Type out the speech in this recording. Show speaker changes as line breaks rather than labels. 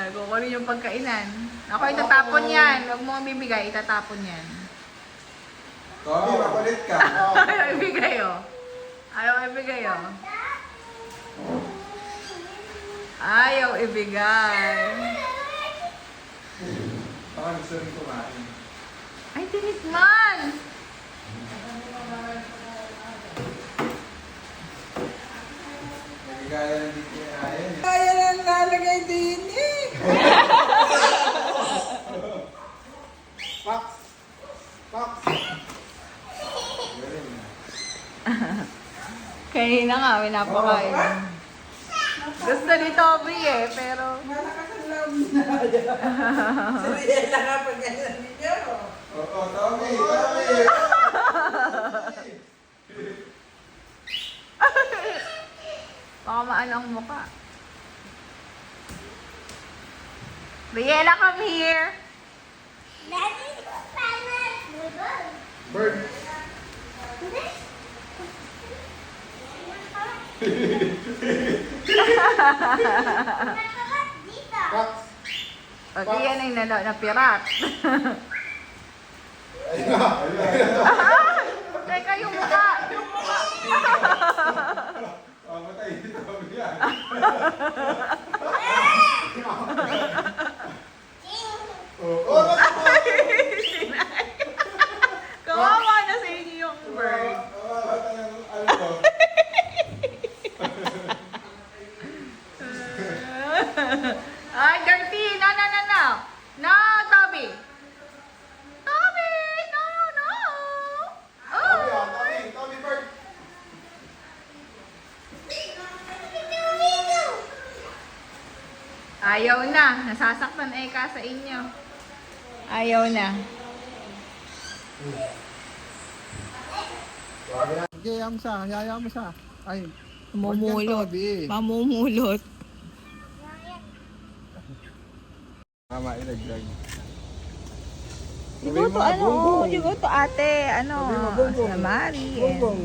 Kukunin yung pagkainan. Ako, itatapon yan. Huwag mo bibigay, itatapon yan.
Tommy, makulit ka.
Ayaw ibigay, oh. Ayaw ibigay, oh. Ayaw ibigay.
Baka gusto rin kumain.
Ay, tinikman!
Nagigaya lang din kinain.
Kaya lang lalagay din eh.
Fox! Fox! Galing na.
Kanina nga, pinapakain. Gusto ni Toby eh, pero...
Malakas ang loob na. Sariela ka pag ganyan ninyo.
Oo, Tommy! Tommy!
Baka maano ang mukha. Riela, come here!
Bird! Fox!
O, di yan ay napirat.
Ayun na! Ayun na!
Teka, yung mukha!
Matay si Tommy yan. Oo,
Kawawa na sa inyo yung bird.
ano ko?
Ay, dirty! No, no, no, no! No, Toby! Toby! No, no!
Tommy,
Oh!
Tommy bird!
Ayaw na. Nasasaktan Eka sa inyo. Ayaw na.
Hayaan mo siya, hayaan mo siya. Ay,
Mamumulot.
Tommy.
Mamumulot.
Tama, ilaglag.
Digo to ano, digo to ate, ano, sa Mari.
Bongbong.